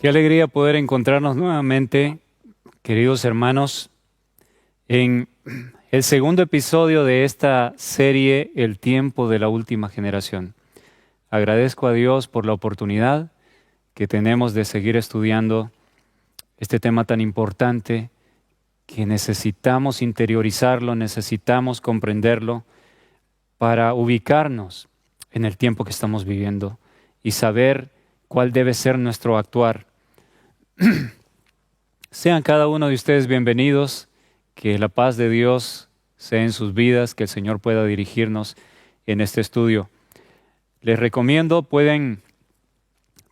Qué alegría poder encontrarnos nuevamente, queridos hermanos, en el segundo episodio de esta serie, El tiempo de la última generación. Agradezco a Dios por la oportunidad que tenemos de seguir estudiando este tema tan importante que necesitamos interiorizarlo, necesitamos comprenderlo para ubicarnos en el tiempo que estamos viviendo y saber cuál debe ser nuestro actuar. Sean cada uno de ustedes bienvenidos, que la paz de Dios sea en sus vidas, que el Señor pueda dirigirnos en este estudio. Les recomiendo, pueden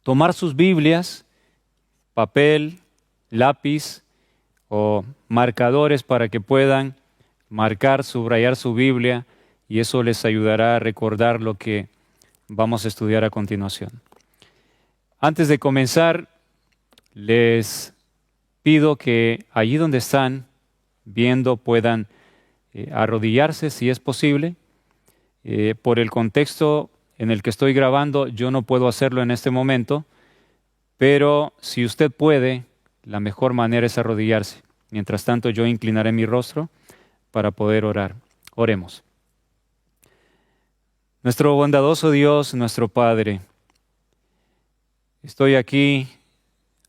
tomar sus Biblias, papel, lápiz o marcadores para que puedan marcar, subrayar su Biblia y eso les ayudará a recordar lo que vamos a estudiar a continuación. Antes de comenzar, les pido que allí donde están viendo puedan arrodillarse si es posible. Por el contexto en el que estoy grabando, yo no puedo hacerlo en este momento, pero si usted puede, la mejor manera es arrodillarse. Mientras tanto, yo inclinaré mi rostro para poder orar. Oremos. Nuestro bondadoso Dios, nuestro Padre, estoy aquí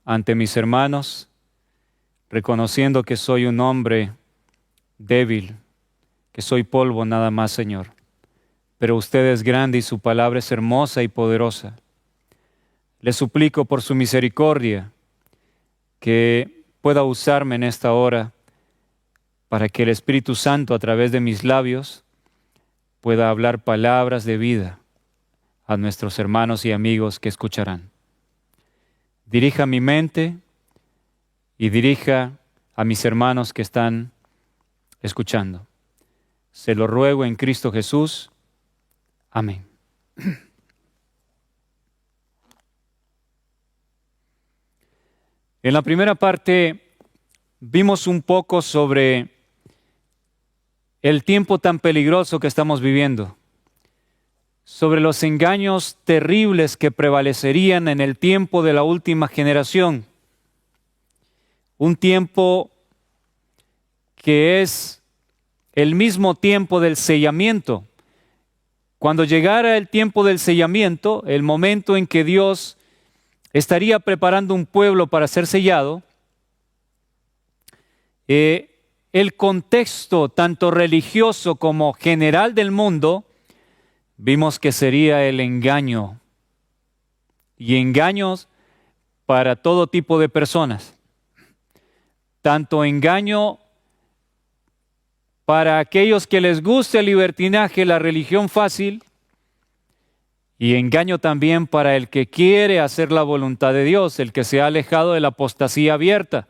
ante mis hermanos, reconociendo que soy un hombre débil, que soy polvo nada más, Señor. Pero usted es grande y su palabra es hermosa y poderosa. Le suplico por su misericordia que pueda usarme en esta hora para que el Espíritu Santo a través de mis labios pueda hablar palabras de vida a nuestros hermanos y amigos que escucharán. Dirija mi mente y dirija a mis hermanos que están escuchando. Se lo ruego en Cristo Jesús. Amén. En la primera parte vimos un poco sobre el tiempo tan peligroso que estamos viviendo, sobre los engaños terribles que prevalecerían en el tiempo de la última generación. Un tiempo que es el mismo tiempo del sellamiento. Cuando llegara el tiempo del sellamiento, el momento en que Dios estaría preparando un pueblo para ser sellado, el contexto tanto religioso como general del mundo, vimos que sería el engaño, y engaños para todo tipo de personas. Tanto engaño para aquellos que les guste el libertinaje, la religión fácil, y engaño también para el que quiere hacer la voluntad de Dios, el que se ha alejado de la apostasía abierta.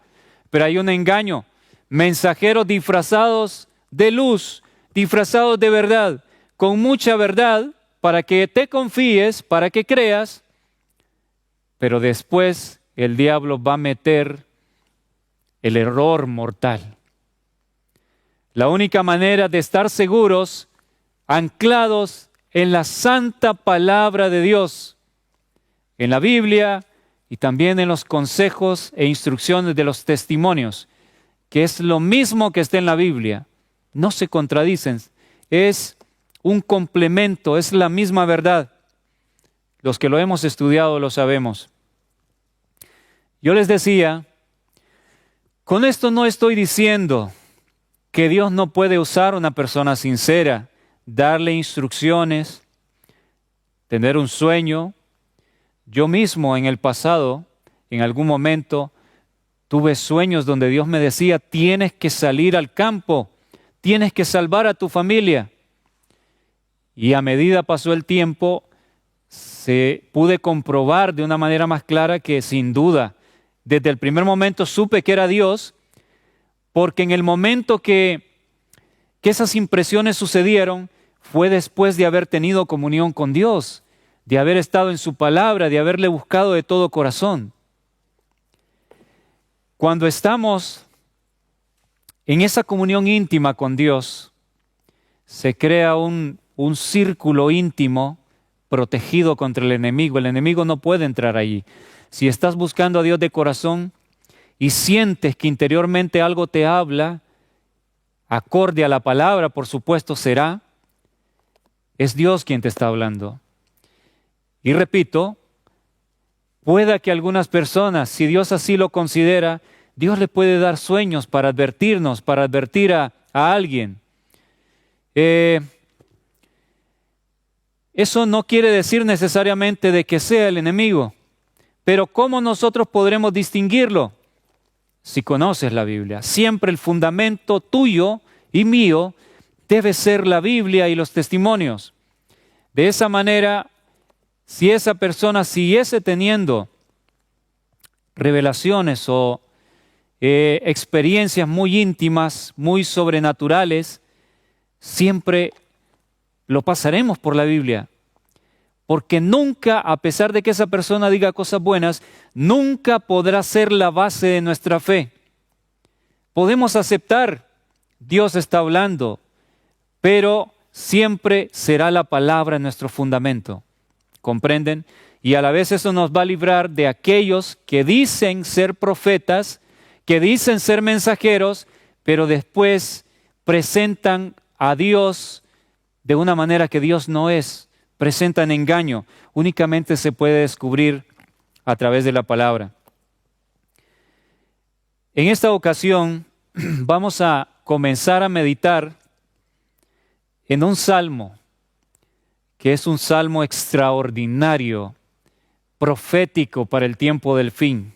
Pero hay un engaño, mensajeros disfrazados de luz, disfrazados de verdad, con mucha verdad, para que te confíes, para que creas, pero después el diablo va a meter el error mortal. La única manera de estar seguros, anclados en la santa palabra de Dios, en la Biblia y también en los consejos e instrucciones de los testimonios, que es lo mismo que está en la Biblia, no se contradicen, es un complemento, es la misma verdad. Los que lo hemos estudiado lo sabemos. Yo les decía, con esto no estoy diciendo que Dios no puede usar a una persona sincera, darle instrucciones, tener un sueño. Yo mismo en el pasado, en algún momento, tuve sueños donde Dios me decía, tienes que salir al campo, tienes que salvar a tu familia. Y a medida pasó el tiempo, pude comprobar de una manera más clara que sin duda, desde el primer momento supe que era Dios, porque en el momento que esas impresiones sucedieron, fue después de haber tenido comunión con Dios, de haber estado en su palabra, de haberle buscado de todo corazón. Cuando estamos en esa comunión íntima con Dios, se crea un círculo íntimo protegido contra el enemigo no puede entrar allí. Si estás buscando a Dios de corazón y sientes que interiormente algo te habla, acorde a la palabra, por supuesto será, es Dios quien te está hablando. Y repito, pueda que algunas personas, si Dios así lo considera, Dios le puede dar sueños para advertirnos, para advertir a alguien. Eso no quiere decir necesariamente de que sea el enemigo, pero ¿cómo nosotros podremos distinguirlo? Si conoces la Biblia. Siempre el fundamento tuyo y mío debe ser la Biblia y los testimonios. De esa manera, si esa persona siguiese teniendo revelaciones o experiencias muy íntimas, muy sobrenaturales, siempre lo pasaremos por la Biblia. Porque nunca, a pesar de que esa persona diga cosas buenas, nunca podrá ser la base de nuestra fe. Podemos aceptar, Dios está hablando, pero siempre será la palabra nuestro fundamento. ¿Comprenden? Y a la vez eso nos va a librar de aquellos que dicen ser profetas, que dicen ser mensajeros, pero después presentan a Dios de una manera que Dios no es. Presentan engaño. Únicamente se puede descubrir a través de la palabra. En esta ocasión vamos a comenzar a meditar en un salmo, que es un salmo extraordinario, profético para el tiempo del fin.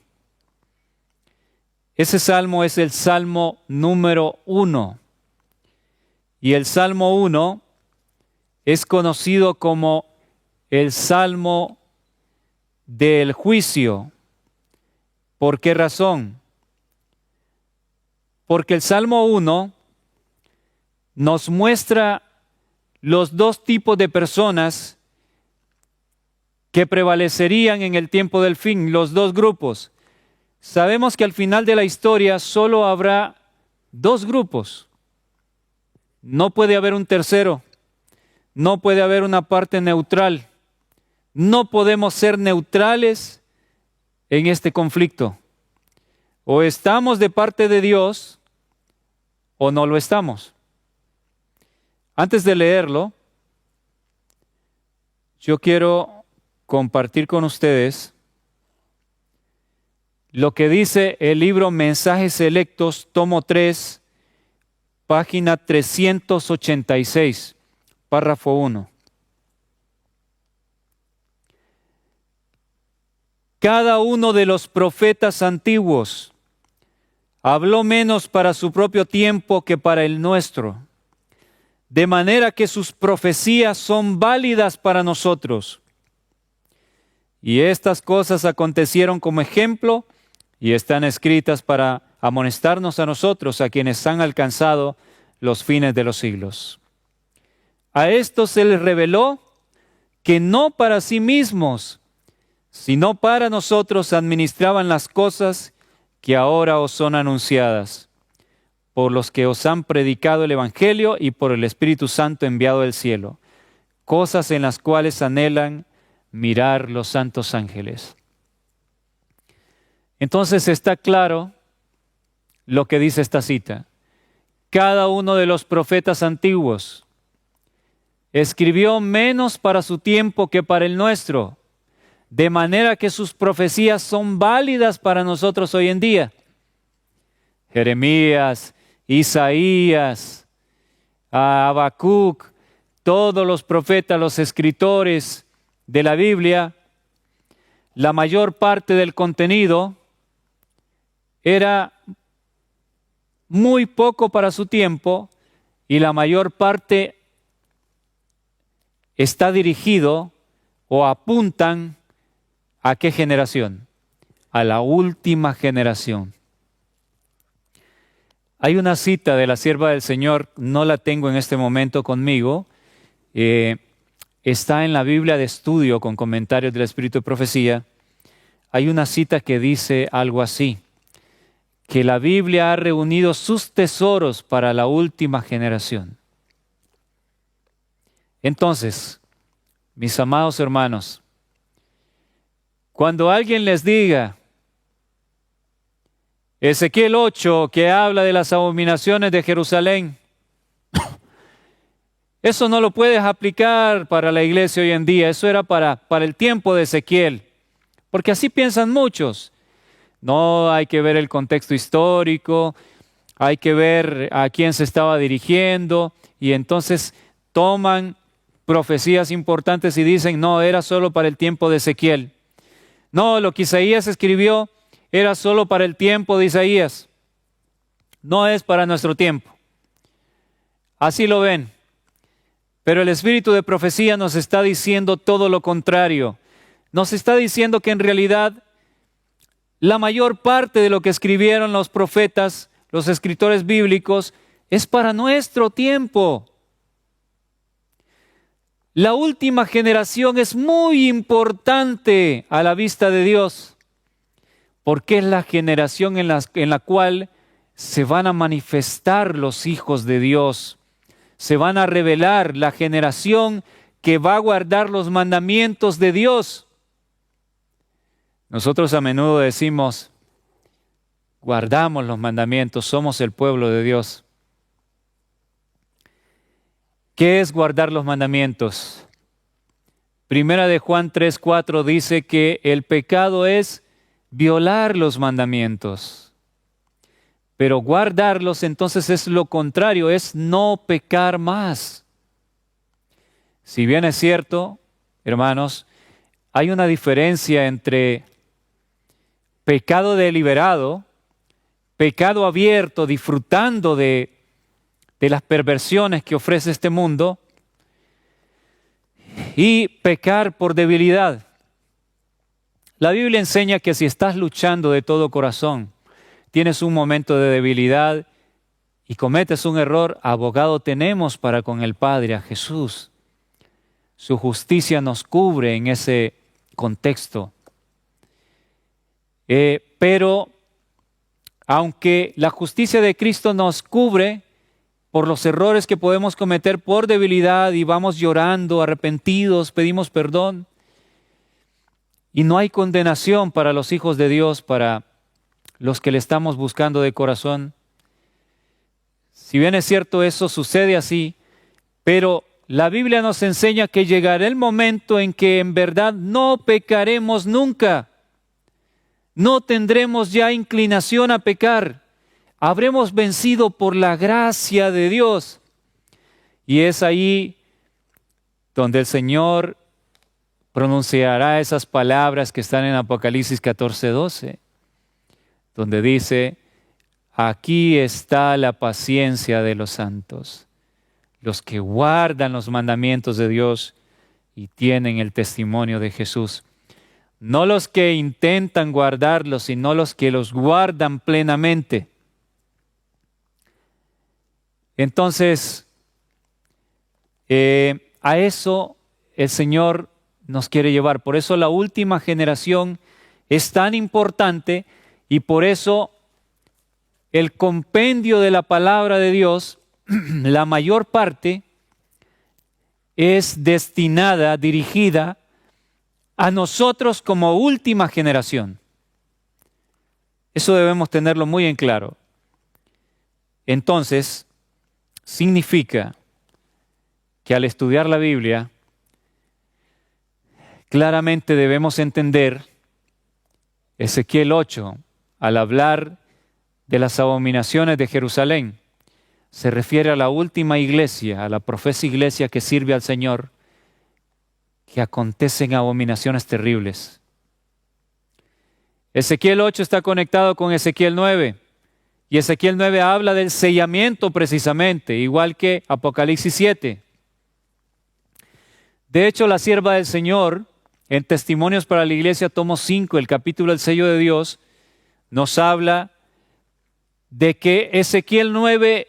Ese salmo es el Salmo número 1. Y el Salmo 1 es conocido como el Salmo del juicio. ¿Por qué razón? Porque el Salmo 1 nos muestra los dos tipos de personas que prevalecerían en el tiempo del fin, los dos grupos. Sabemos que al final de la historia solo habrá dos grupos. No puede haber un tercero. No puede haber una parte neutral. No podemos ser neutrales en este conflicto. O estamos de parte de Dios o no lo estamos. Antes de leerlo, yo quiero compartir con ustedes lo que dice el libro Mensajes Selectos, tomo 3, página 386. Párrafo 1. Cada uno de los profetas antiguos habló menos para su propio tiempo que para el nuestro, de manera que sus profecías son válidas para nosotros. Y estas cosas acontecieron como ejemplo y están escritas para amonestarnos a nosotros, a quienes han alcanzado los fines de los siglos. A estos se les reveló que no para sí mismos, sino para nosotros administraban las cosas que ahora os son anunciadas, por los que os han predicado el Evangelio y por el Espíritu Santo enviado del cielo, cosas en las cuales anhelan mirar los santos ángeles. Entonces está claro lo que dice esta cita. Cada uno de los profetas antiguos escribió menos para su tiempo que para el nuestro, de manera que sus profecías son válidas para nosotros hoy en día. Jeremías, Isaías, Habacuc, todos los profetas, los escritores de la Biblia, la mayor parte del contenido era muy poco para su tiempo y la mayor parte está dirigido o apuntan ¿a qué generación? A la última generación. Hay una cita de la sierva del Señor, no la tengo en este momento conmigo, está en la Biblia de estudio con comentarios del Espíritu de Profecía. Hay una cita que dice algo así, que la Biblia ha reunido sus tesoros para la última generación. Entonces, Mis amados hermanos, cuando alguien les diga, Ezequiel 8, que habla de las abominaciones de Jerusalén, eso no lo puedes aplicar para la iglesia hoy en día, eso era para el tiempo de Ezequiel, porque así piensan muchos. No, hay que ver el contexto histórico, hay que ver a quién se estaba dirigiendo, y entonces toman profecías importantes y dicen, no, era solo para el tiempo de Ezequiel. No, lo que Isaías escribió era solo para el tiempo de Isaías. No es para nuestro tiempo. Así lo ven. Pero el espíritu de profecía nos está diciendo todo lo contrario. Nos está diciendo que en realidad la mayor parte de lo que escribieron los profetas, los escritores bíblicos, es para nuestro tiempo. La última generación es muy importante a la vista de Dios, porque es la generación en la cual se van a manifestar los hijos de Dios, se van a revelar, la generación que va a guardar los mandamientos de Dios. Nosotros a menudo decimos, guardamos los mandamientos, somos el pueblo de Dios. ¿Qué es guardar los mandamientos? Primera de Juan 3:4 dice que el pecado es violar los mandamientos. Pero guardarlos entonces es lo contrario, es no pecar más. Si bien es cierto, hermanos, hay una diferencia entre pecado deliberado, pecado abierto, disfrutando de las perversiones que ofrece este mundo, y pecar por debilidad. La Biblia enseña que si estás luchando de todo corazón, tienes un momento de debilidad y cometes un error, abogado tenemos para con el Padre, a Jesús. Su justicia nos cubre en ese contexto. Pero aunque la justicia de Cristo nos cubre por los errores que podemos cometer por debilidad y vamos llorando, arrepentidos, pedimos perdón, y no hay condenación para los hijos de Dios, para los que le estamos buscando de corazón. Si bien es cierto, eso sucede así, pero la Biblia nos enseña que llegará el momento en que en verdad no pecaremos nunca. No tendremos ya inclinación a pecar. Habremos vencido por la gracia de Dios. Y es ahí donde el Señor pronunciará esas palabras que están en Apocalipsis 14:12, donde dice, aquí está la paciencia de los santos, los que guardan los mandamientos de Dios y tienen el testimonio de Jesús. No los que intentan guardarlos, sino los que los guardan plenamente. Entonces, a eso el Señor nos quiere llevar. Por eso la última generación es tan importante y por eso el compendio de la palabra de Dios, la mayor parte, es destinada, dirigida a nosotros como última generación. Eso debemos tenerlo muy en claro. Entonces, significa que al estudiar la Biblia, claramente debemos entender Ezequiel 8, al hablar de las abominaciones de Jerusalén, se refiere a la última iglesia, a la profesa iglesia que sirve al Señor, que acontecen abominaciones terribles. Ezequiel 8 está conectado con Ezequiel 9, y Ezequiel 9 habla del sellamiento precisamente, igual que Apocalipsis 7. De hecho, la sierva del Señor, en Testimonios para la Iglesia, tomo 5, el capítulo del sello de Dios, nos habla de que Ezequiel 9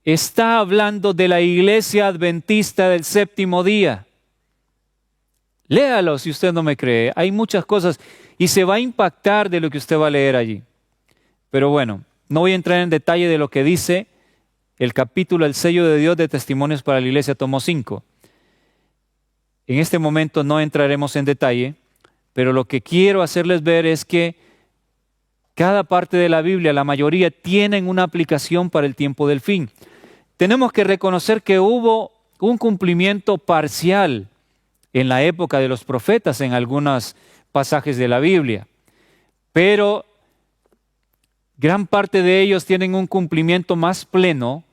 está hablando de la iglesia adventista del séptimo día. Léalo si usted no me cree. Hay muchas cosas y se va a impactar de lo que usted va a leer allí. Pero bueno, no voy a entrar en detalle de lo que dice el capítulo El sello de Dios de Testimonios para la Iglesia, tomo 5. En este momento no entraremos en detalle, pero lo que quiero hacerles ver es que cada parte de la Biblia, la mayoría, tienen una aplicación para el tiempo del fin. Tenemos que reconocer que hubo un cumplimiento parcial en la época de los profetas en algunos pasajes de la Biblia, pero gran parte de ellos tienen un cumplimiento más pleno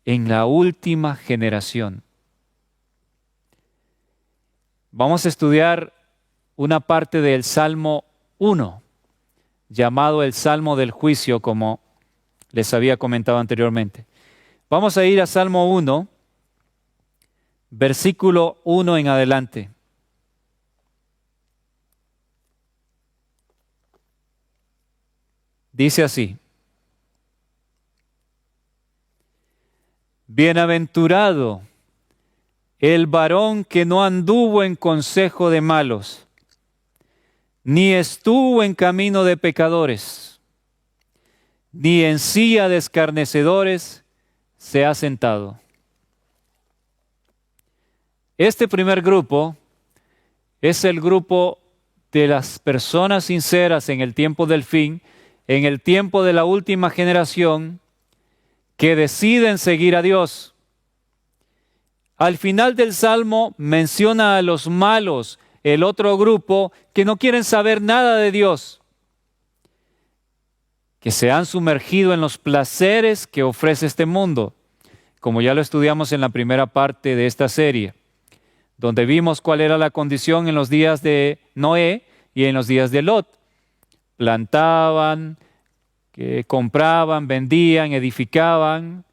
en la última generación. Vamos a estudiar una parte del Salmo 1, llamado el Salmo del Juicio, como les había comentado anteriormente. Vamos a ir a Salmo 1, versículo 1 en adelante. Dice así: Bienaventurado el varón que no anduvo en consejo de malos, ni estuvo en camino de pecadores, ni en silla de escarnecedores se ha sentado. Este primer grupo es el grupo de las personas sinceras en el tiempo del fin, en el tiempo de la última generación, que deciden seguir a Dios. Al final del Salmo menciona a los malos, el otro grupo que no quieren saber nada de Dios, que se han sumergido en los placeres que ofrece este mundo, como ya lo estudiamos en la primera parte de esta serie, donde vimos cuál era la condición en los días de Noé y en los días de Lot. Plantaban, compraban, vendían, edificaban,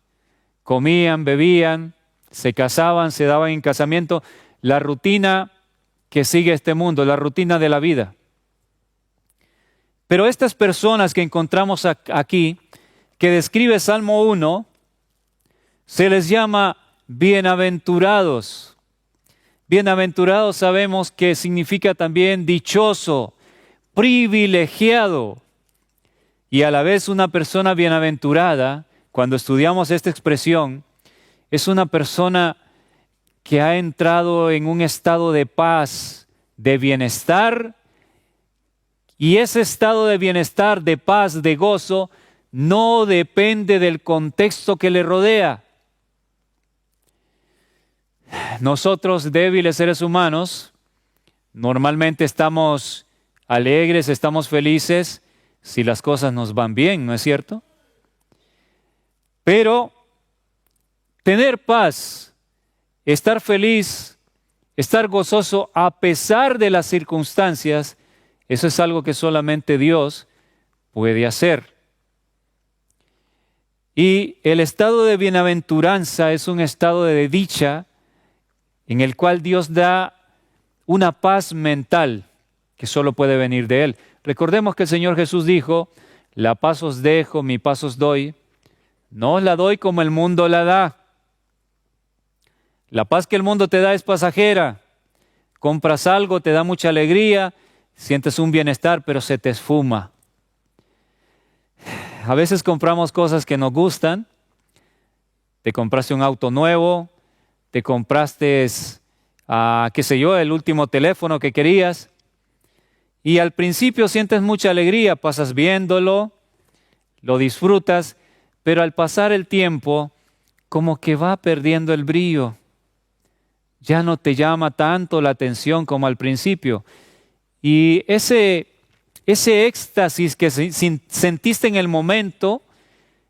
comían, bebían, se casaban, se daban en casamiento, la rutina que sigue este mundo, la rutina de la vida. Pero estas personas que encontramos aquí, que describe Salmo 1, se les llama bienaventurados. Bienaventurados sabemos que significa también dichoso, privilegiado. Y a la vez una persona bienaventurada, cuando estudiamos esta expresión, es una persona que ha entrado en un estado de paz, de bienestar, y ese estado de bienestar, de paz, de gozo, no depende del contexto que le rodea. Nosotros, débiles seres humanos, normalmente estamos alegres, estamos felices si las cosas nos van bien, ¿no es cierto? Pero tener paz, estar feliz, estar gozoso a pesar de las circunstancias, eso es algo que solamente Dios puede hacer. Y el estado de bienaventuranza es un estado de dicha en el cual Dios da una paz mental que solo puede venir de Él. Recordemos que el Señor Jesús dijo: la paz os dejo, mi paz os doy. No os la doy como el mundo la da. La paz que el mundo te da es pasajera. Compras algo, te da mucha alegría, sientes un bienestar, pero se te esfuma. A veces compramos cosas que nos gustan. Te compraste un auto nuevo, te compraste, qué sé yo, el último teléfono que querías. Y al principio sientes mucha alegría, pasas viéndolo, lo disfrutas, pero al pasar el tiempo, como que va perdiendo el brillo. Ya no te llama tanto la atención como al principio. Y ese éxtasis que sentiste en el momento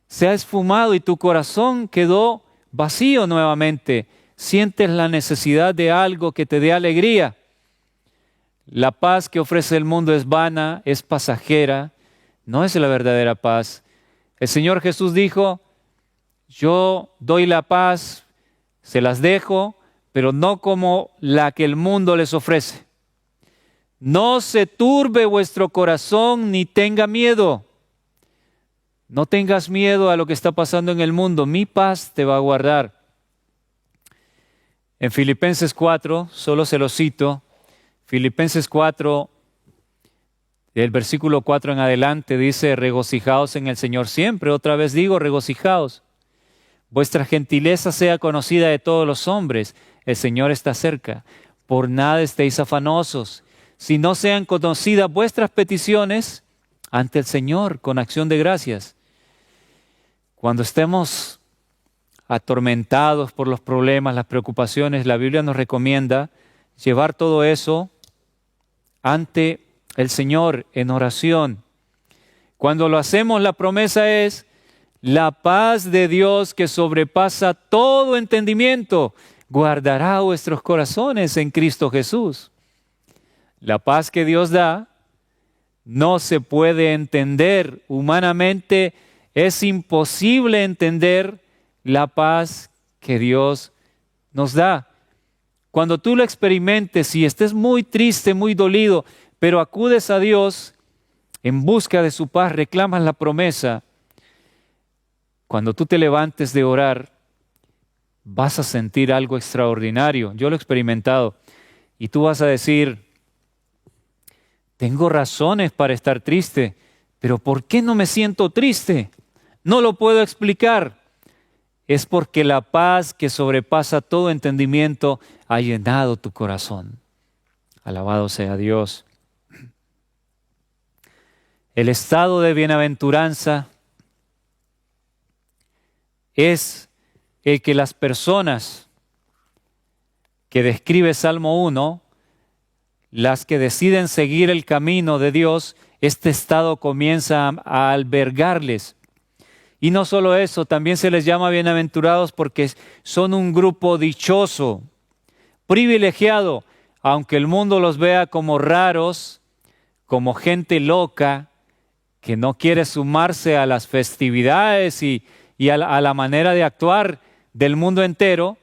se ha esfumado y tu corazón quedó vacío nuevamente. Sientes la necesidad de algo que te dé alegría. La paz que ofrece el mundo es vana, es pasajera, no es la verdadera paz. El Señor Jesús dijo: yo doy la paz, se las dejo, pero no como la que el mundo les ofrece. No se turbe vuestro corazón ni tenga miedo. No tengas miedo a lo que está pasando en el mundo. Mi paz te va a guardar. En Filipenses 4, solo se lo cito, Filipenses 4, del versículo 4 en adelante dice: regocijaos en el Señor siempre. Otra vez digo, regocijaos. Vuestra gentileza sea conocida de todos los hombres. El Señor está cerca. por nada estéis afanosos, si no sean conocidas vuestras peticiones ante el Señor con acción de gracias. Cuando estemos atormentados por los problemas, las preocupaciones, la Biblia nos recomienda llevar todo eso ante el Señor en oración. Cuando lo hacemos, la promesa es la paz de Dios que sobrepasa todo entendimiento, guardará vuestros corazones en Cristo Jesús. La paz que Dios da no se puede entender humanamente, es imposible entender la paz que Dios nos da. Cuando tú lo experimentes y estés muy triste, muy dolido, pero acudes a Dios en busca de su paz, reclamas la promesa. Cuando tú te levantes de orar, vas a sentir algo extraordinario. Yo lo he experimentado. Y tú vas a decir, tengo razones para estar triste, pero ¿por qué no me siento triste? No lo puedo explicar. Es porque la paz que sobrepasa todo entendimiento ha llenado tu corazón. Alabado sea Dios. El estado de bienaventuranza es el que las personas que describe Salmo 1, las que deciden seguir el camino de Dios, este estado comienza a albergarles. Y no solo eso, también se les llama bienaventurados porque son un grupo dichoso, privilegiado, aunque el mundo los vea como raros, como gente loca, que no quiere sumarse a las festividades y a la manera de actuar del mundo entero.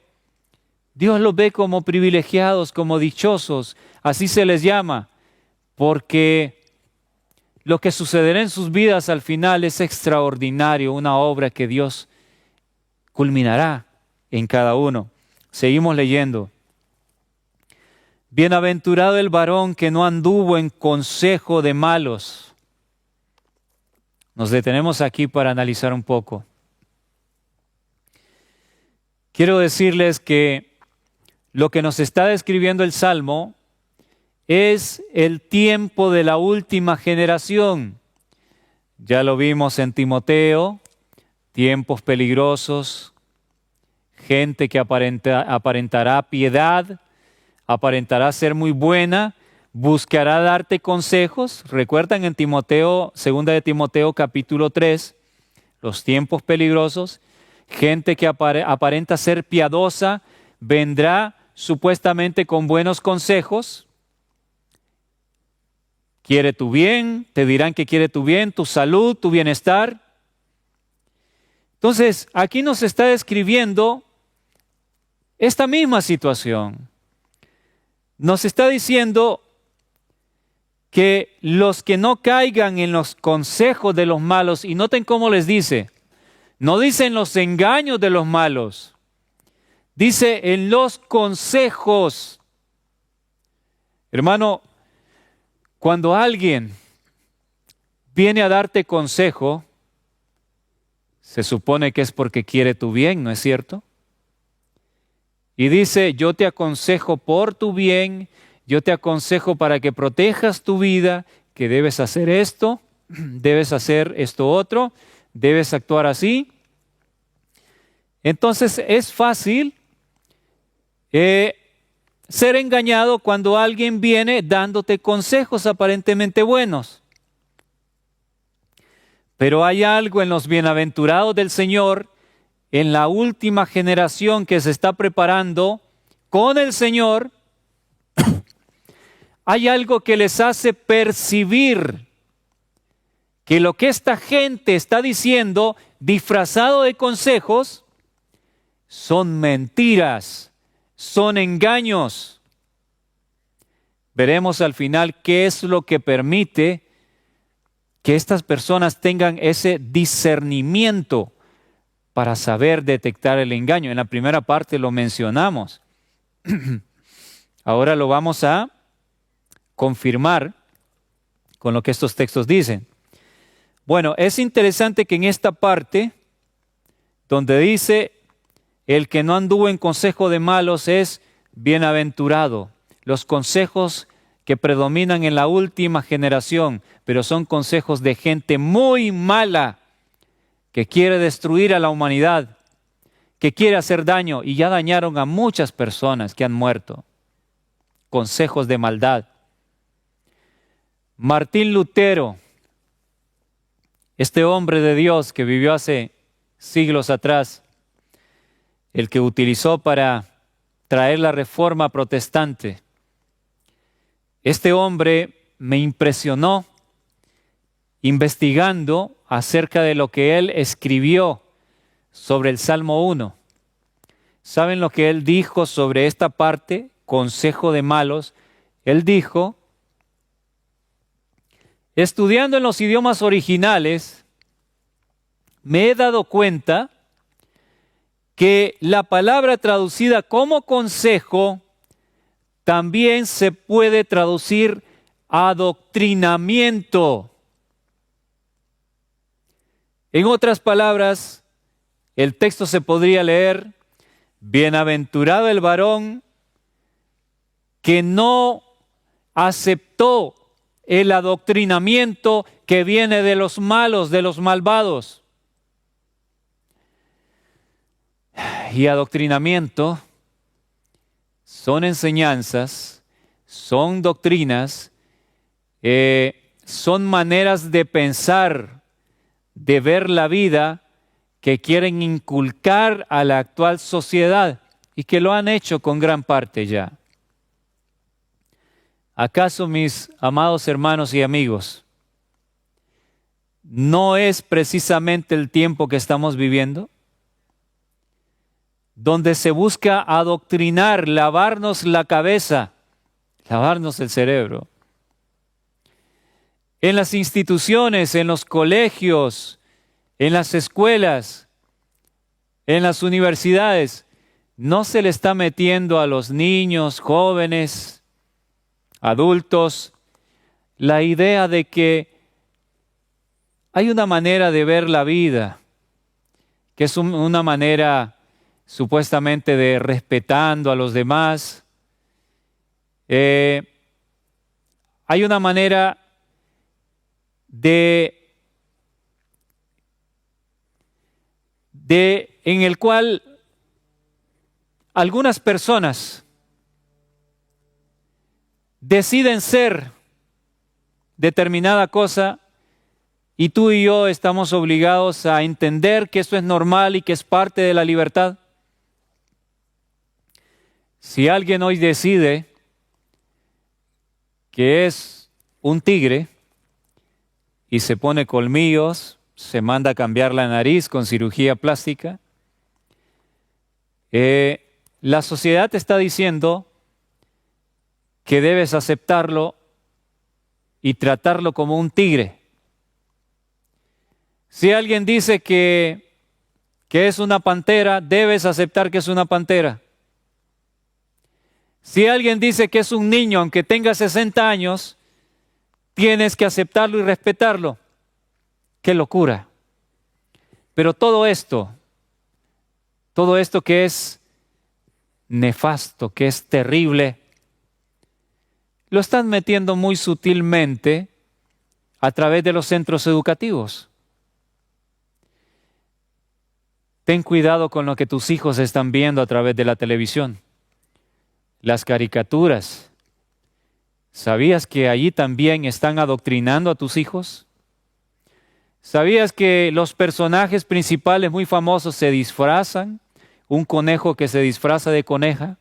Dios los ve como privilegiados, como dichosos, así se les llama, porque lo que sucederá en sus vidas al final es extraordinario, una obra que Dios culminará en cada uno. Seguimos leyendo. Bienaventurado el varón que no anduvo en consejo de malos. Nos detenemos aquí para analizar un poco. Quiero decirles que lo que nos está describiendo el Salmo es el tiempo de la última generación. Ya lo vimos en Timoteo, tiempos peligrosos, gente que aparentará piedad, aparentará ser muy buena, buscará darte consejos. Recuerdan en Timoteo, 2 de Timoteo capítulo 3, los tiempos peligrosos, gente que aparenta ser piadosa, vendrá supuestamente con buenos consejos, quiere tu bien, te dirán que quiere tu bien, tu salud, tu bienestar. Entonces, aquí nos está describiendo esta misma situación. Nos está diciendo que los que no caigan en los consejos de los malos, y noten cómo les dice, no dice en los engaños de los malos, dice en los consejos. Hermano, cuando alguien viene a darte consejo, se supone que es porque quiere tu bien, ¿no es cierto? Y dice, yo te aconsejo por tu bien, yo te aconsejo para que protejas tu vida, que debes hacer esto, debes hacer esto otro, debes actuar así. Entonces es fácil ser engañado cuando alguien viene dándote consejos aparentemente buenos. Pero hay algo en los bienaventurados del Señor, en la última generación que se está preparando con el Señor, hay algo que les hace percibir que lo que esta gente está diciendo, disfrazado de consejos, son mentiras, son engaños. Veremos al final qué es lo que permite que estas personas tengan ese discernimiento para saber detectar el engaño. En la primera parte lo mencionamos. Ahora lo vamos a confirmar con lo que estos textos dicen. Bueno, es interesante que en esta parte, donde dice, el que no anduvo en consejo de malos es bienaventurado. los consejos que predominan en la última generación, pero son consejos de gente muy mala que quiere destruir a la humanidad, que quiere hacer daño, y ya dañaron a muchas personas que han muerto. Consejos de maldad. Martín Lutero, este hombre de Dios que vivió hace siglos atrás, el que utilizó para traer la reforma protestante, este hombre me impresionó investigando acerca de lo que él escribió sobre el Salmo 1. ¿Saben lo que él dijo sobre esta parte? Consejo de malos. Él dijo: estudiando en los idiomas originales, me he dado cuenta que la palabra traducida como consejo también se puede traducir adoctrinamiento. En otras palabras, el texto se podría leer: bienaventurado el varón que no aceptó el adoctrinamiento que viene de los malos, de los malvados. Y adoctrinamiento son enseñanzas, son doctrinas, son maneras de pensar, de ver la vida que quieren inculcar a la actual sociedad y que lo han hecho con gran parte ya. ¿Acaso, mis amados hermanos y amigos, no es precisamente el tiempo que estamos viviendo, donde se busca adoctrinar, lavarnos la cabeza, lavarnos el cerebro? En las instituciones, en los colegios, en las escuelas, en las universidades, no se le está metiendo a los niños, jóvenes, adultos, la idea de que hay una manera de ver la vida, que es una manera supuestamente de respetando a los demás. Hay una manera en el cual algunas personas deciden ser determinada cosa y tú y yo estamos obligados a entender que eso es normal y que es parte de la libertad. Si alguien hoy decide que es un tigre y se pone colmillos, se manda a cambiar la nariz con cirugía plástica, la sociedad te está diciendo que debes aceptarlo y tratarlo como un tigre. Si alguien dice que es una pantera, debes aceptar que es una pantera. Si alguien dice que es un niño, aunque tenga 60 años, tienes que aceptarlo y respetarlo. ¡Qué locura! Pero todo esto que es nefasto, que es terrible, lo están metiendo muy sutilmente a través de los centros educativos. Ten cuidado con lo que tus hijos están viendo a través de la televisión. Las caricaturas. ¿Sabías que allí también están adoctrinando a tus hijos? ¿Sabías que los personajes principales muy famosos se disfrazan? Un conejo que se disfraza de coneja.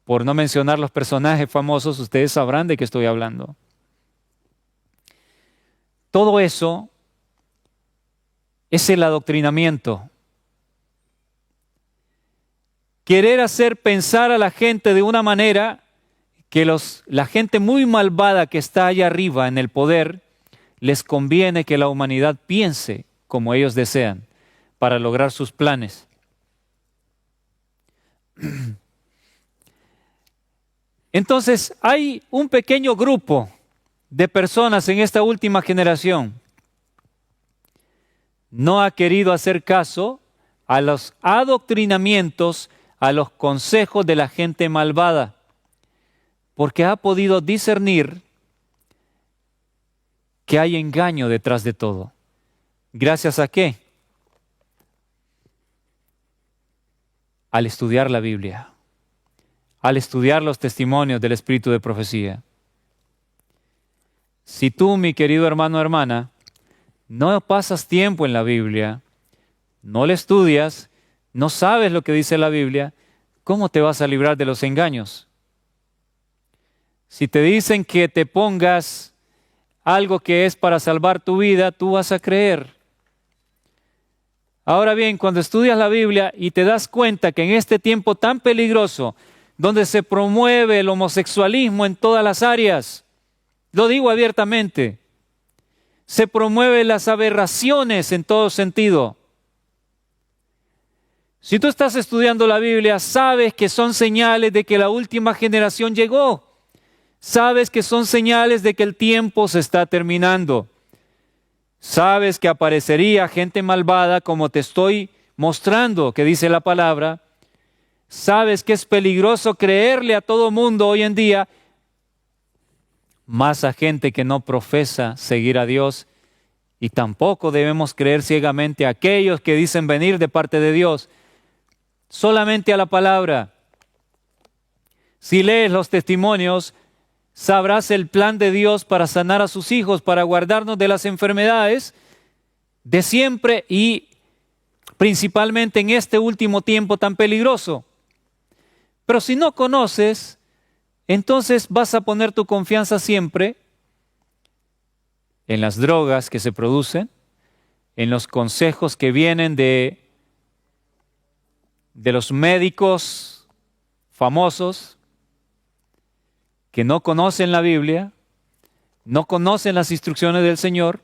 Por no mencionar los personajes famosos, ustedes sabrán de qué estoy hablando. Todo eso es el adoctrinamiento. Querer hacer pensar a la gente de una manera que la gente muy malvada que está allá arriba en el poder, les conviene que la humanidad piense como ellos desean para lograr sus planes. Entonces, hay un pequeño grupo de personas en esta última generación. No ha querido hacer caso a los adoctrinamientos, a los consejos de la gente malvada. porque ha podido discernir que hay engaño detrás de todo. ¿Gracias a qué? Al estudiar la Biblia, al estudiar los testimonios del Espíritu de profecía. Si tú, mi querido hermano o hermana, no pasas tiempo en la Biblia, no la estudias, no sabes lo que dice la Biblia, ¿cómo te vas a librar de los engaños? Si te dicen que te pongas algo que es para salvar tu vida, tú vas a creer. Ahora bien, cuando estudias la Biblia y te das cuenta que en este tiempo tan peligroso, donde se promueve el homosexualismo en todas las áreas, lo digo abiertamente, se promueven las aberraciones en todo sentido. Si tú estás estudiando la Biblia, sabes que son señales de que la última generación llegó. Sabes que son señales de que el tiempo se está terminando. Sabes que aparecería gente malvada como te estoy mostrando, que dice la palabra. Sabes que es peligroso creerle a todo mundo hoy en día, más a gente que no profesa seguir a Dios. Y tampoco debemos creer ciegamente a aquellos que dicen venir de parte de Dios. Solamente a la palabra. Si lees los testimonios, sabrás el plan de Dios para sanar a sus hijos, para guardarnos de las enfermedades de siempre y principalmente en este último tiempo tan peligroso. Pero si no conoces, entonces vas a poner tu confianza siempre en las drogas que se producen, en los consejos que vienen de los médicos famosos, que no conocen la Biblia, no conocen las instrucciones del Señor.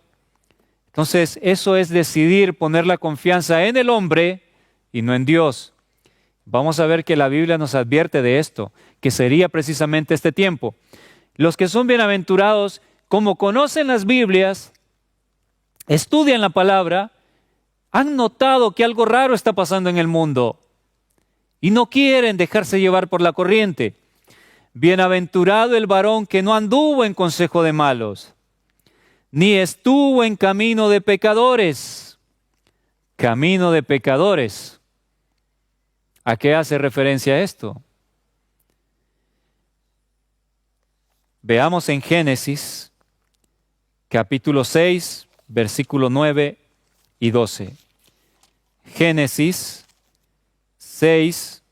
Entonces, eso es decidir poner la confianza en el hombre y no en Dios. Vamos a ver que la Biblia nos advierte de esto, que sería precisamente este tiempo. Los que son bienaventurados, como conocen las Biblias, estudian la palabra, han notado que algo raro está pasando en el mundo y no quieren dejarse llevar por la corriente. Bienaventurado el varón que no anduvo en consejo de malos, ni estuvo en camino de pecadores. Camino de pecadores. ¿A qué hace referencia esto? Veamos en Génesis, capítulo 6, versículo 9 y 12. Génesis 6,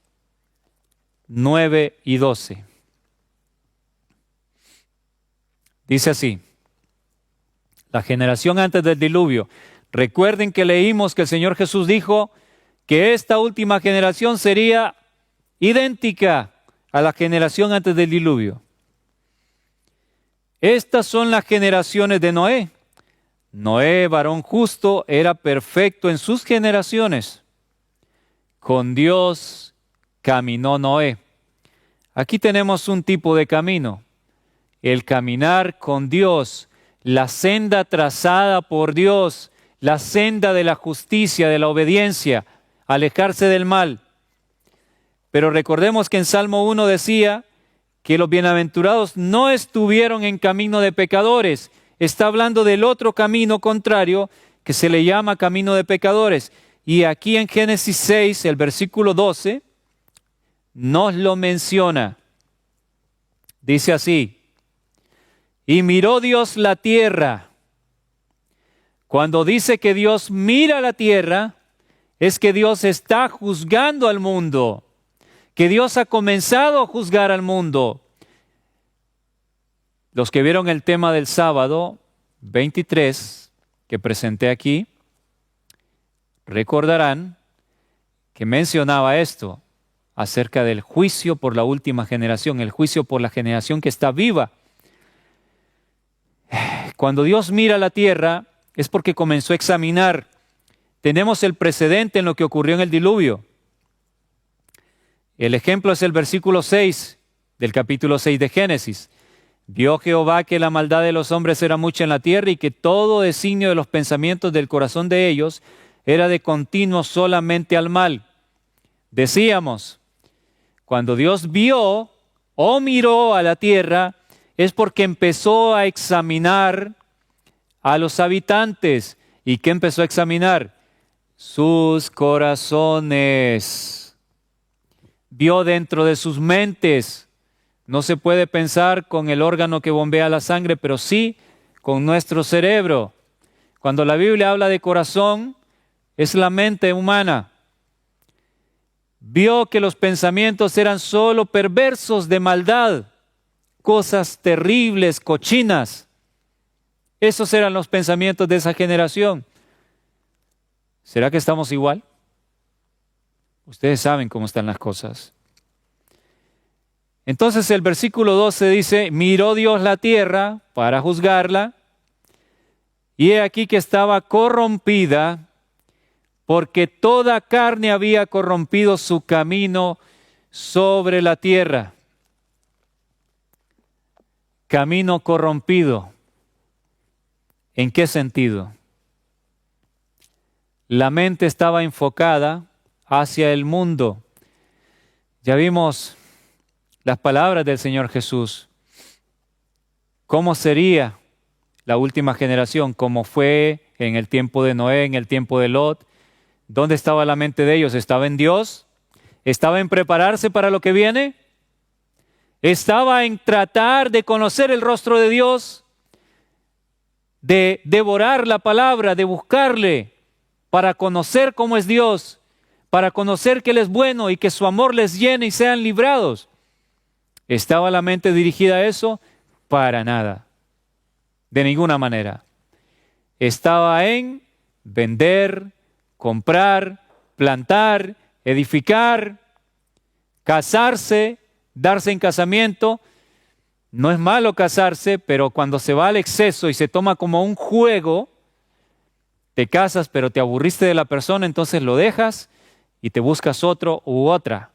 9 y 12. Dice así, la generación antes del diluvio. Recuerden que leímos que el Señor Jesús dijo que esta última generación sería idéntica a la generación antes del diluvio. Estas son las generaciones de Noé. Noé, varón justo, era perfecto en sus generaciones. Con Dios caminó Noé. Aquí tenemos un tipo de camino. El caminar con Dios, la senda trazada por Dios, la senda de la justicia, de la obediencia, alejarse del mal. Pero recordemos que en Salmo 1 decía que los bienaventurados no estuvieron en camino de pecadores. Está hablando del otro camino contrario que se le llama camino de pecadores. Y aquí en Génesis 6, el versículo 12, nos lo menciona. Dice así, y miró Dios la tierra. Cuando dice que Dios mira la tierra, es que Dios está juzgando al mundo, que Dios ha comenzado a juzgar al mundo. Los que vieron el tema del sábado 23 que presenté aquí, recordarán que mencionaba esto acerca del juicio por la última generación, el juicio por la generación que está viva. Cuando Dios mira la tierra es porque comenzó a examinar. Tenemos el precedente en lo que ocurrió en el diluvio. El ejemplo es el versículo 6 del capítulo 6 de Génesis. Vio Jehová que la maldad de los hombres era mucha en la tierra y que todo designio de los pensamientos del corazón de ellos era de continuo solamente al mal. Decíamos, cuando Dios vio o miró a la tierra, es porque empezó a examinar a los habitantes. ¿Y qué empezó a examinar? Sus corazones. Vio dentro de sus mentes. No se puede pensar con el órgano que bombea la sangre, pero sí con nuestro cerebro. Cuando la Biblia habla de corazón, es la mente humana. Vio que los pensamientos eran solo perversos de maldad, cosas terribles, cochinas. Esos eran los pensamientos de esa generación. ¿Será que estamos igual? Ustedes saben cómo están las cosas. Entonces el versículo 12 dice, miró Dios la tierra para juzgarla, y he aquí que estaba corrompida, porque toda carne había corrompido su camino sobre la tierra. Camino corrompido. ¿En qué sentido? La mente estaba enfocada hacia el mundo. Ya vimos las palabras del Señor Jesús. ¿Cómo sería la última generación? ¿Cómo fue en el tiempo de Noé, en el tiempo de Lot? ¿Dónde estaba la mente de ellos? ¿Estaba en Dios? ¿Estaba en prepararse para lo que viene? ¿Estaba en tratar de conocer el rostro de Dios? ¿De devorar la palabra, de buscarle para conocer cómo es Dios? Para conocer que Él es bueno y que su amor les llene y sean librados. ¿Estaba la mente dirigida a eso? Para nada. De ninguna manera. Estaba en vender, comprar, plantar, edificar, casarse, darse en casamiento. No es malo casarse, pero cuando se va al exceso y se toma como un juego, te casas pero te aburriste de la persona, entonces lo dejas y te buscas otro u otra.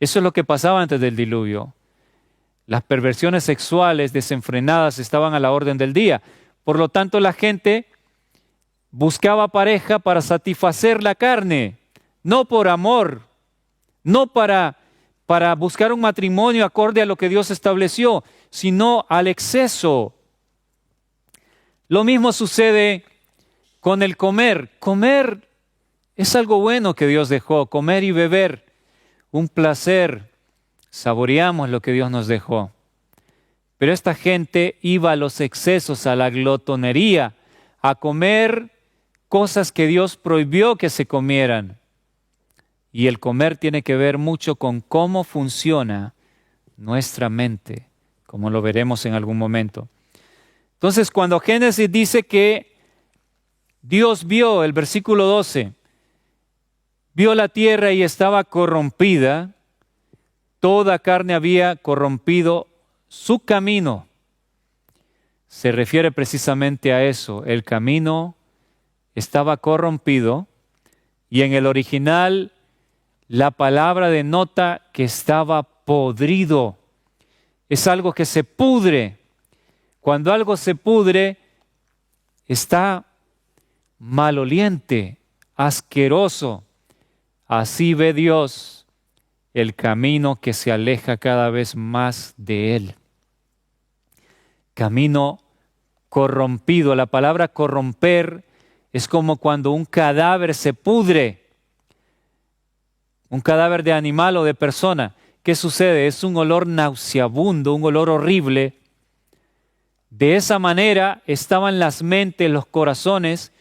Eso es lo que pasaba antes del diluvio. Las perversiones sexuales desenfrenadas estaban a la orden del día. Por lo tanto, la gente buscaba pareja para satisfacer la carne, no por amor, no para buscar un matrimonio acorde a lo que Dios estableció, sino al exceso. Lo mismo sucede con el comer. Comer es algo bueno que Dios dejó, comer y beber, un placer. Saboreamos lo que Dios nos dejó. Pero esta gente iba a los excesos, a la glotonería, a comer cosas que Dios prohibió que se comieran. Y el comer tiene que ver mucho con cómo funciona nuestra mente, como lo veremos en algún momento. Entonces, cuando Génesis dice que Dios vio, el versículo 12, vio la tierra y estaba corrompida, toda carne había corrompido su camino. Se refiere precisamente a eso. El camino estaba corrompido y en el original la palabra denota que estaba podrido. Es algo que se pudre. Cuando algo se pudre, está maloliente, asqueroso. Así ve Dios el camino que se aleja cada vez más de Él. Camino corrompido. La palabra corromper es como cuando un cadáver se pudre. Un cadáver de animal o de persona. ¿Qué sucede? Es un olor nauseabundo, un olor horrible. De esa manera estaban las mentes, los corazones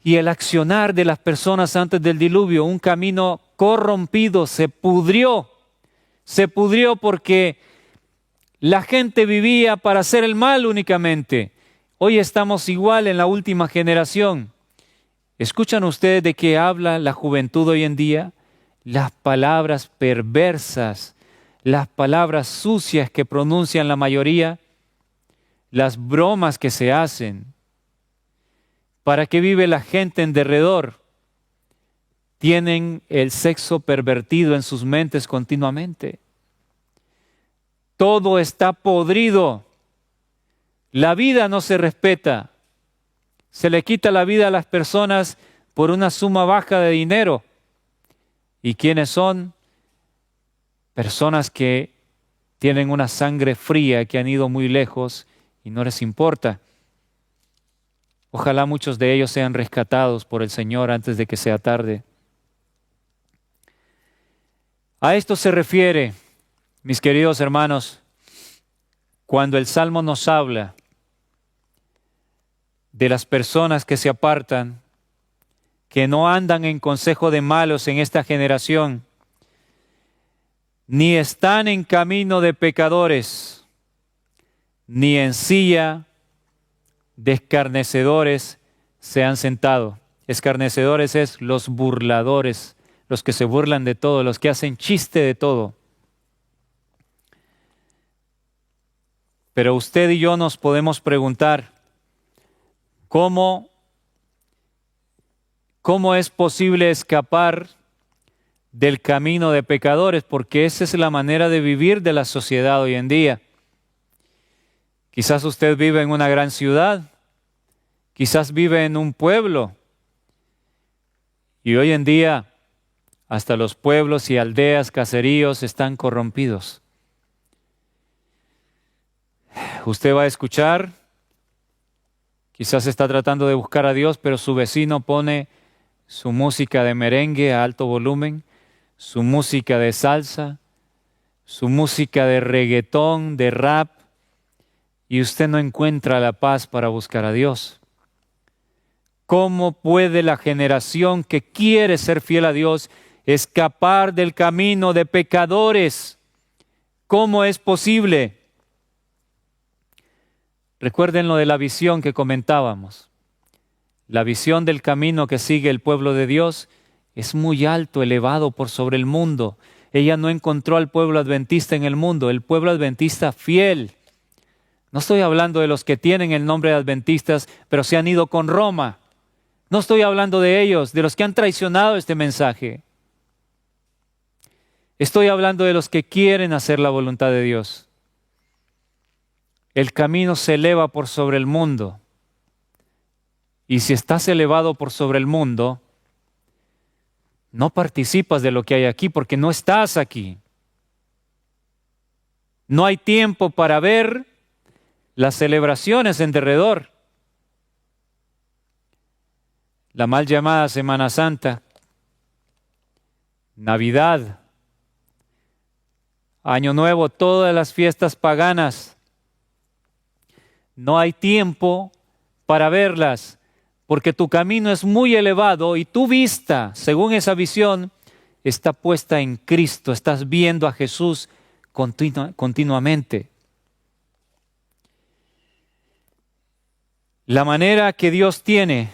y el accionar de las personas antes del diluvio. Un camino corrompido, se pudrió. Se pudrió porque la gente vivía para hacer el mal únicamente. Hoy estamos igual en la última generación. ¿Escuchan ustedes de qué habla la juventud hoy en día? Las palabras perversas, las palabras sucias que pronuncian la mayoría, las bromas que se hacen. ¿Para qué vive la gente en derredor? Tienen el sexo pervertido en sus mentes continuamente. Todo está podrido. La vida no se respeta. Se le quita la vida a las personas por una suma baja de dinero. ¿Y quiénes son? Personas que tienen una sangre fría, que han ido muy lejos y no les importa. Ojalá muchos de ellos sean rescatados por el Señor antes de que sea tarde. A esto se refiere, mis queridos hermanos, cuando el Salmo nos habla de las personas que se apartan, que no andan en consejo de malos en esta generación, ni están en camino de pecadores, ni en silla de escarnecedores se han sentado. Escarnecedores es los burladores, los que se burlan de todo, los que hacen chiste de todo. Pero usted y yo nos podemos preguntar, ¿cómo es posible escapar del camino de pecadores? Porque esa es la manera de vivir de la sociedad hoy en día. Quizás usted vive en una gran ciudad, quizás vive en un pueblo, y hoy en día hasta los pueblos y aldeas, caseríos están corrompidos. Usted va a escuchar, quizás está tratando de buscar a Dios, pero su vecino pone su música de merengue a alto volumen, su música de salsa, su música de reggaetón, de rap, y usted no encuentra la paz para buscar a Dios. ¿Cómo puede la generación que quiere ser fiel a Dios escapar del camino de pecadores? ¿Cómo es posible? Recuerden lo de la visión que comentábamos. La visión del camino que sigue el pueblo de Dios es muy alto, elevado por sobre el mundo. Ella no encontró al pueblo adventista en el mundo, el pueblo adventista fiel. No estoy hablando de los que tienen el nombre de adventistas, pero se han ido con Roma. No estoy hablando de ellos, de los que han traicionado este mensaje. Estoy hablando de los que quieren hacer la voluntad de Dios. El camino se eleva por sobre el mundo. Y si estás elevado por sobre el mundo, no participas de lo que hay aquí porque no estás aquí. No hay tiempo para ver las celebraciones en derredor. La mal llamada Semana Santa, Navidad, Año Nuevo, todas las fiestas paganas. No hay tiempo para verlas, porque tu camino es muy elevado y tu vista, según esa visión, está puesta en Cristo. Estás viendo a Jesús continuamente. La manera que Dios tiene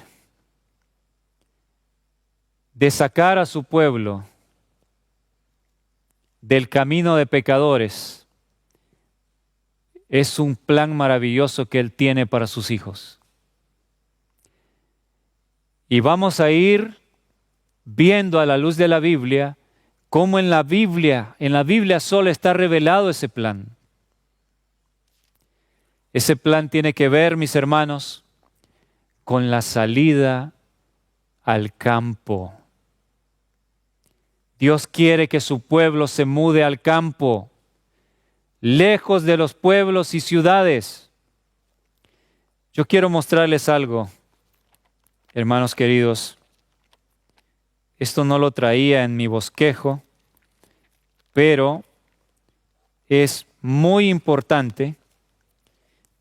de sacar a su pueblo del camino de pecadores es un plan maravilloso que Él tiene para sus hijos. Y vamos a ir viendo a la luz de la Biblia cómo en la Biblia solo está revelado ese plan. Ese plan tiene que ver, mis hermanos, con la salida al campo. Dios quiere que su pueblo se mude al campo, lejos de los pueblos y ciudades. Yo quiero mostrarles algo, hermanos queridos. Esto no lo traía en mi bosquejo, pero es muy importante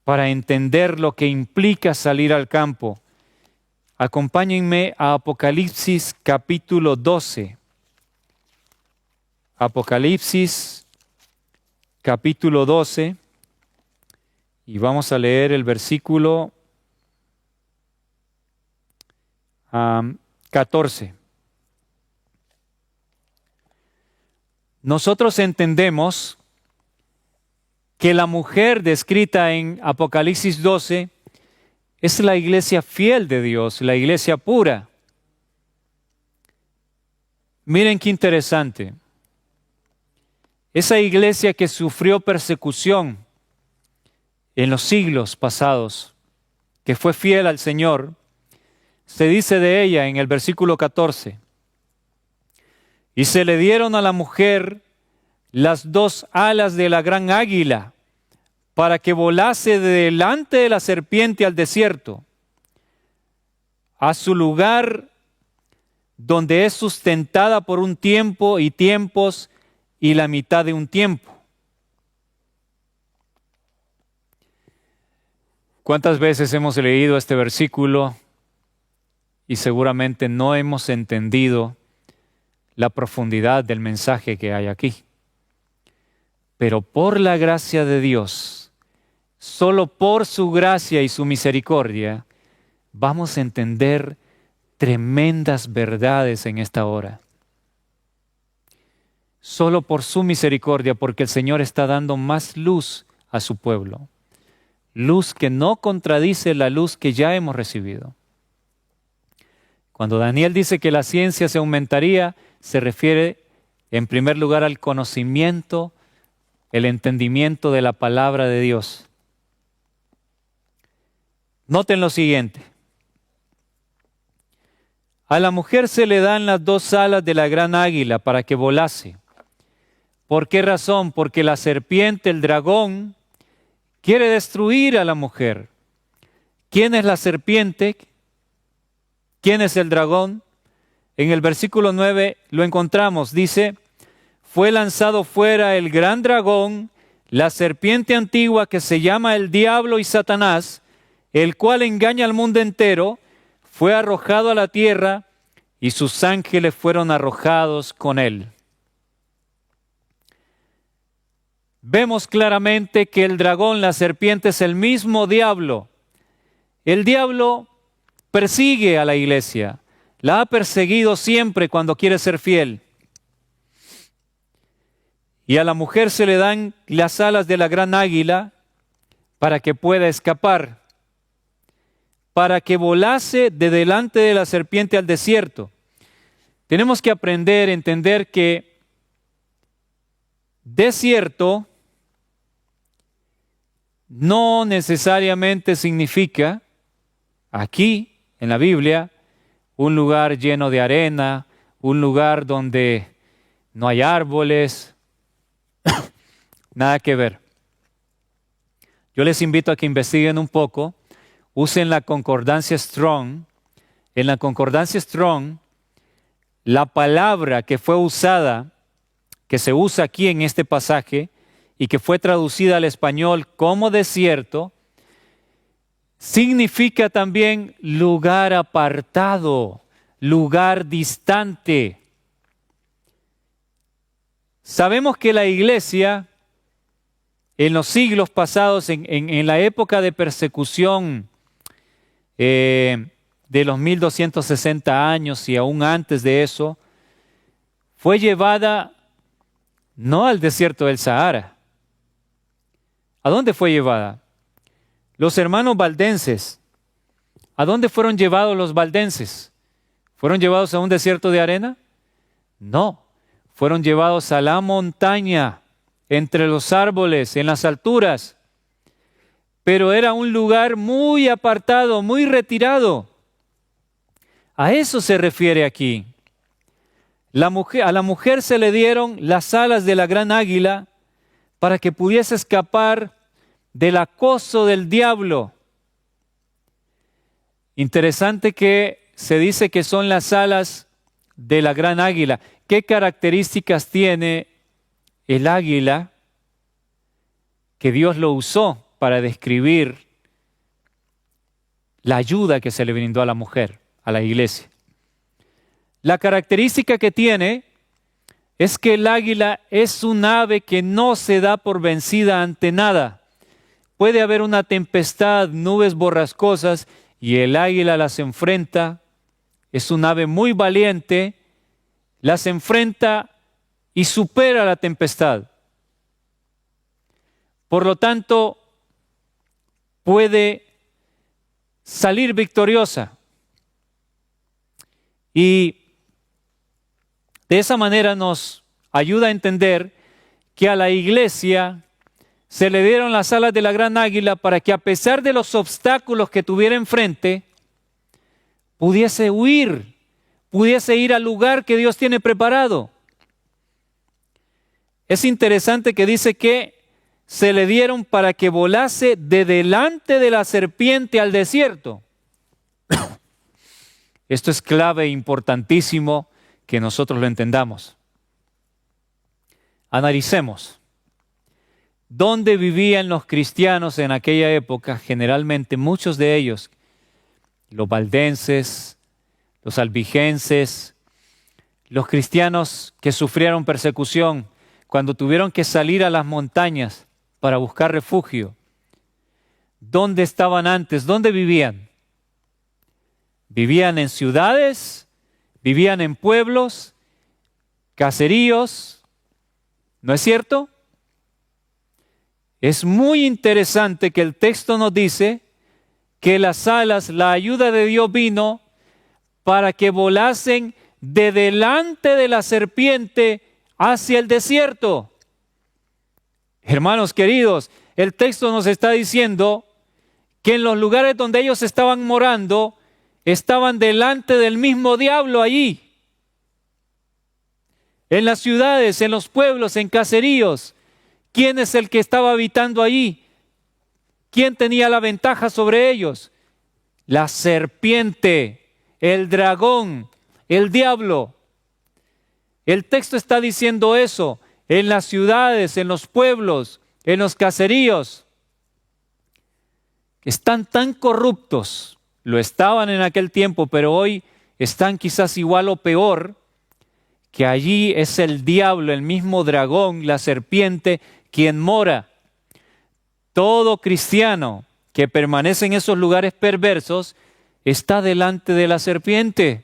para entender lo que implica salir al campo. Acompáñenme a Apocalipsis capítulo 12. Apocalipsis capítulo 12, y vamos a leer el versículo 14. Nosotros entendemos que la mujer descrita en Apocalipsis 12 es la iglesia fiel de Dios, la iglesia pura. Miren qué interesante. Esa iglesia que sufrió persecución en los siglos pasados, que fue fiel al Señor, se dice de ella en el versículo 14, y se le dieron a la mujer las dos alas de la gran águila para que volase delante de la serpiente al desierto, a su lugar donde es sustentada por un tiempo y tiempos y la mitad de un tiempo. ¿Cuántas veces hemos leído este versículo y seguramente no hemos entendido la profundidad del mensaje que hay aquí? Pero por la gracia de Dios, solo por su gracia y su misericordia, vamos a entender tremendas verdades en esta hora. Solo por su misericordia, porque el Señor está dando más luz a su pueblo. Luz que no contradice la luz que ya hemos recibido. Cuando Daniel dice que la ciencia se aumentaría, se refiere en primer lugar al conocimiento, el entendimiento de la palabra de Dios. Noten lo siguiente. A la mujer se le dan las dos alas de la gran águila para que volase. ¿Por qué razón? Porque la serpiente, el dragón, quiere destruir a la mujer. ¿Quién es la serpiente? ¿Quién es el dragón? En el versículo 9 lo encontramos. Dice, fue lanzado fuera el gran dragón, la serpiente antigua que se llama el diablo y Satanás, el cual engaña al mundo entero, fue arrojado a la tierra y sus ángeles fueron arrojados con él. Vemos claramente que el dragón, la serpiente, es el mismo diablo. El diablo persigue a la iglesia, la ha perseguido siempre cuando quiere ser fiel. Y a la mujer se le dan las alas de la gran águila para que pueda escapar, para que volase de delante de la serpiente al desierto. Tenemos que aprender a entender que desierto no necesariamente significa, aquí en la Biblia, un lugar lleno de arena, un lugar donde no hay árboles, nada que ver. Yo les invito a que investiguen un poco, usen la concordancia Strong. En la concordancia Strong, la palabra que fue usada, que se usa aquí en este pasaje y que fue traducida al español como desierto, significa también lugar apartado, lugar distante. Sabemos que la iglesia en los siglos pasados, en la época de persecución de los 1260 años y aún antes de eso, fue llevada no al desierto del Sahara. ¿A dónde fue llevada? Los hermanos valdenses. ¿A dónde fueron llevados los valdenses? ¿Fueron llevados a un desierto de arena? No, fueron llevados a la montaña, entre los árboles, en las alturas. Pero era un lugar muy apartado, muy retirado. A eso se refiere aquí. A la mujer se le dieron las alas de la gran águila para que pudiese escapar del acoso del diablo. Interesante que se dice que son las alas de la gran águila. ¿Qué características tiene el águila que Dios lo usó para describir la ayuda que se le brindó a la mujer, a la iglesia? La característica que tiene es que el águila es un ave que no se da por vencida ante nada. Puede haber una tempestad, nubes borrascosas, y el águila las enfrenta. Es un ave muy valiente, las enfrenta y supera la tempestad. Por lo tanto, puede salir victoriosa. Y de esa manera nos ayuda a entender que a la iglesia se le dieron las alas de la gran águila para que, a pesar de los obstáculos que tuviera enfrente, pudiese huir, pudiese ir al lugar que Dios tiene preparado. es interesante que dice que se le dieron para que volase de delante de la serpiente al desierto. Esto es clave e importantísimo que nosotros lo entendamos. Analicemos. ¿Dónde vivían los cristianos en aquella época? Generalmente muchos de ellos, los valdenses, los albigenses, los cristianos que sufrieron persecución cuando tuvieron que salir a las montañas para buscar refugio. ¿Dónde estaban antes? ¿Dónde vivían? ¿Vivían en ciudades? ¿Vivían en pueblos? ¿Caseríos? ¿No es cierto? Es muy interesante que el texto nos dice que las alas, la ayuda de Dios vino para que volasen de delante de la serpiente hacia el desierto. Hermanos queridos, el texto nos está diciendo que en los lugares donde ellos estaban morando, estaban delante del mismo diablo allí. En las ciudades, en los pueblos, en caseríos, ¿quién es el que estaba habitando allí? ¿Quién tenía la ventaja sobre ellos? La serpiente, el dragón, el diablo. El texto está diciendo eso en las ciudades, en los pueblos, en los caseríos. Están tan corruptos, lo estaban en aquel tiempo, pero hoy están quizás igual o peor, que allí es el diablo, el mismo dragón, la serpiente, quien mora. Todo cristiano que permanece en esos lugares perversos está delante de la serpiente,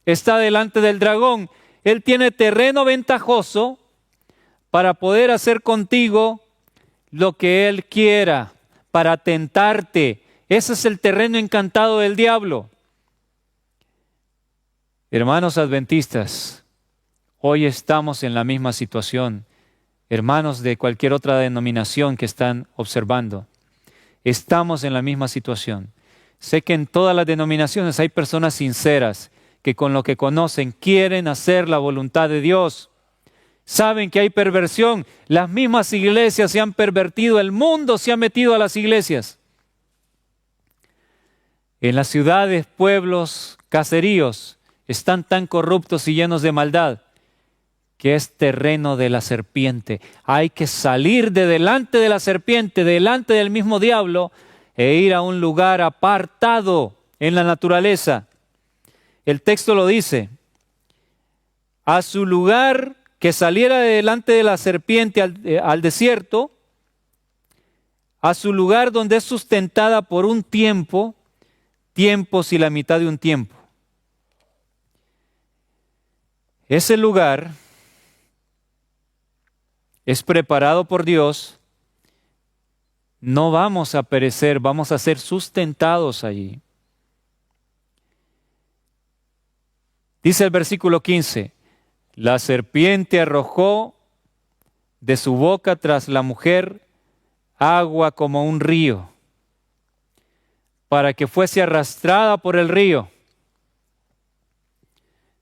está delante del dragón. Él tiene terreno ventajoso para poder hacer contigo lo que él quiera, para tentarte. Ese es el terreno encantado del diablo. Hermanos adventistas, hoy estamos en la misma situación. Hermanos de cualquier otra denominación que están observando, estamos en la misma situación. Sé que en todas las denominaciones hay personas sinceras que con lo que conocen quieren hacer la voluntad de Dios. Saben que hay perversión. Las mismas iglesias se han pervertido, el mundo se ha metido a las iglesias. En las ciudades, pueblos, caseríos, están tan corruptos y llenos de maldad que es terreno de la serpiente. Hay que salir de delante de la serpiente, delante del mismo diablo, e ir a un lugar apartado en la naturaleza. El texto lo dice, a su lugar que saliera de delante de la serpiente al desierto, a su lugar donde es sustentada por un tiempo, tiempos y la mitad de un tiempo. Ese lugar es preparado por Dios. No vamos a perecer, vamos a ser sustentados allí. Dice el versículo 15, la serpiente arrojó de su boca tras la mujer agua como un río, para que fuese arrastrada por el río.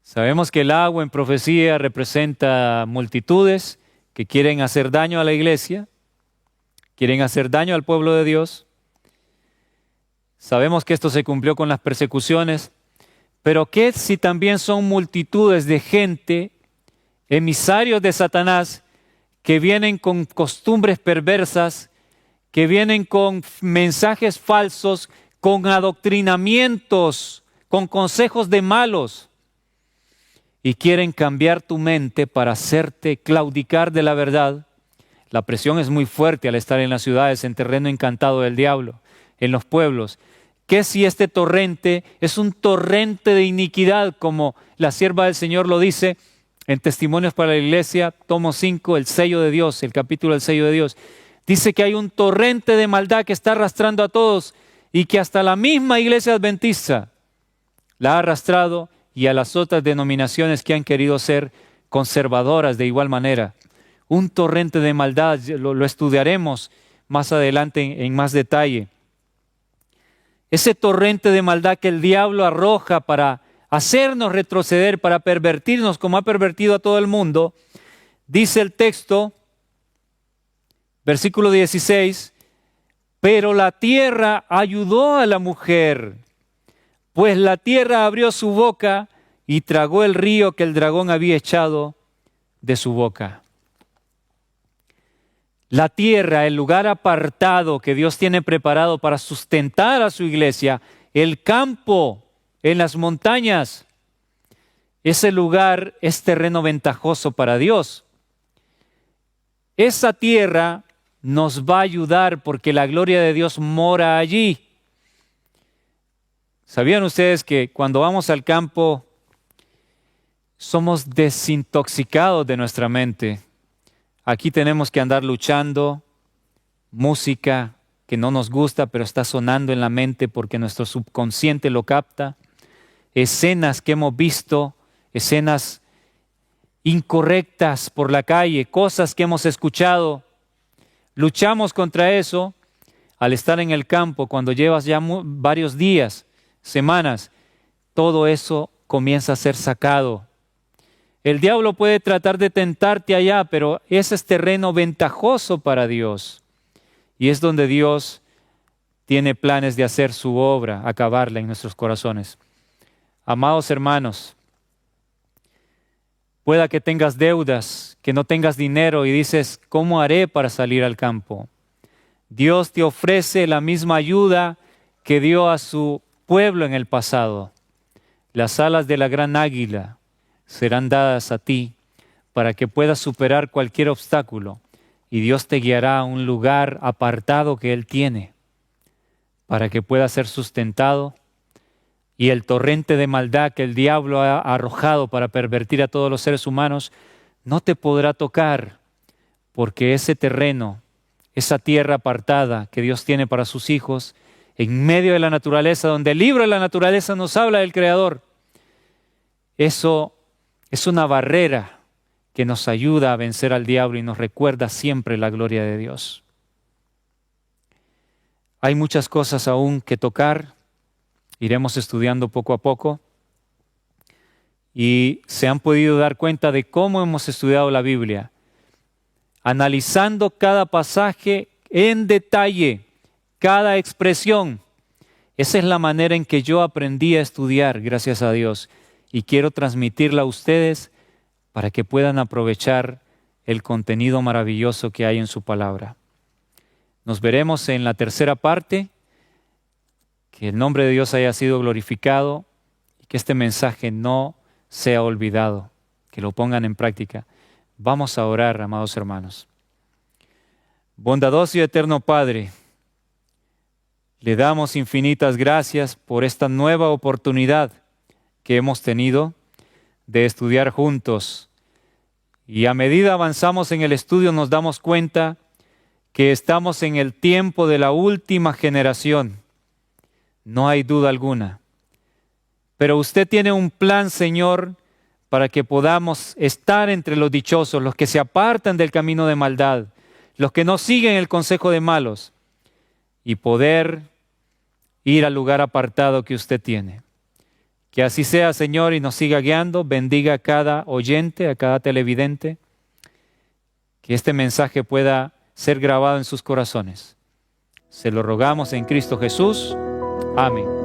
Sabemos que el agua en profecía representa multitudes que quieren hacer daño a la iglesia, quieren hacer daño al pueblo de Dios. Sabemos que esto se cumplió con las persecuciones, pero ¿qué si también son multitudes de gente, emisarios de Satanás, que vienen con costumbres perversas, que vienen con mensajes falsos, con adoctrinamientos, con consejos de malos, y quieren cambiar tu mente para hacerte claudicar de la verdad? La presión es muy fuerte al estar en las ciudades, en terreno encantado del diablo, en los pueblos. ¿Qué si este torrente es un torrente de iniquidad, como la sierva del Señor lo dice en Testimonios para la Iglesia, tomo 5, el sello de Dios, el capítulo del sello de Dios? Dice que hay un torrente de maldad que está arrastrando a todos y que hasta la misma iglesia adventista la ha arrastrado, y a las otras denominaciones que han querido ser conservadoras de igual manera. Un torrente de maldad, lo estudiaremos más adelante en más detalle. Ese torrente de maldad que el diablo arroja para hacernos retroceder, para pervertirnos como ha pervertido a todo el mundo, dice el texto Versículo 16, pero la tierra ayudó a la mujer, pues la tierra abrió su boca y tragó el río que el dragón había echado de su boca. La tierra, el lugar apartado que Dios tiene preparado para sustentar a su iglesia, el campo en las montañas, ese lugar es terreno ventajoso para Dios. Esa tierra nos va a ayudar porque la gloria de Dios mora allí. ¿Sabían ustedes que cuando vamos al campo somos desintoxicados de nuestra mente? Aquí tenemos que andar luchando, música que no nos gusta pero está sonando en la mente porque nuestro subconsciente lo capta, escenas que hemos visto, escenas incorrectas por la calle, cosas que hemos escuchado. Luchamos contra eso al estar en el campo. Cuando llevas ya varios días, semanas, todo eso comienza a ser sacado. El diablo puede tratar de tentarte allá, pero ese es terreno ventajoso para Dios. Y es donde Dios tiene planes de hacer su obra, acabarla en nuestros corazones. Amados hermanos, pueda que tengas deudas, que no tengas dinero y dices, ¿cómo haré para salir al campo? Dios te ofrece la misma ayuda que dio a su pueblo en el pasado. Las alas de la gran águila serán dadas a ti para que puedas superar cualquier obstáculo y Dios te guiará a un lugar apartado que Él tiene para que puedas ser sustentado y el torrente de maldad que el diablo ha arrojado para pervertir a todos los seres humanos no te podrá tocar porque ese terreno, esa tierra apartada que Dios tiene para sus hijos en medio de la naturaleza, donde el libro de la naturaleza nos habla del Creador, eso es una barrera que nos ayuda a vencer al diablo y nos recuerda siempre la gloria de Dios. Hay muchas cosas aún que tocar, iremos estudiando poco a poco y se han podido dar cuenta de cómo hemos estudiado la Biblia, analizando cada pasaje en detalle, cada expresión. Esa es la manera en que yo aprendí a estudiar, gracias a Dios. Y quiero transmitirla a ustedes para que puedan aprovechar el contenido maravilloso que hay en su palabra. Nos veremos en la tercera parte. Que el nombre de Dios haya sido glorificado y que este mensaje no sea olvidado, que lo pongan en práctica. Vamos a orar, amados hermanos. Bondadoso y eterno Padre, le damos infinitas gracias por esta nueva oportunidad que hemos tenido de estudiar juntos. Y a medida avanzamos en el estudio nos damos cuenta que estamos en el tiempo de la última generación. No hay duda alguna. Pero usted tiene un plan, Señor, para que podamos estar entre los dichosos, los que se apartan del camino de maldad, los que no siguen el consejo de malos, y poder ir al lugar apartado que usted tiene. Que así sea, Señor, y nos siga guiando. Bendiga a cada oyente, a cada televidente. Que este mensaje pueda ser grabado en sus corazones. Se lo rogamos en Cristo Jesús. Amén.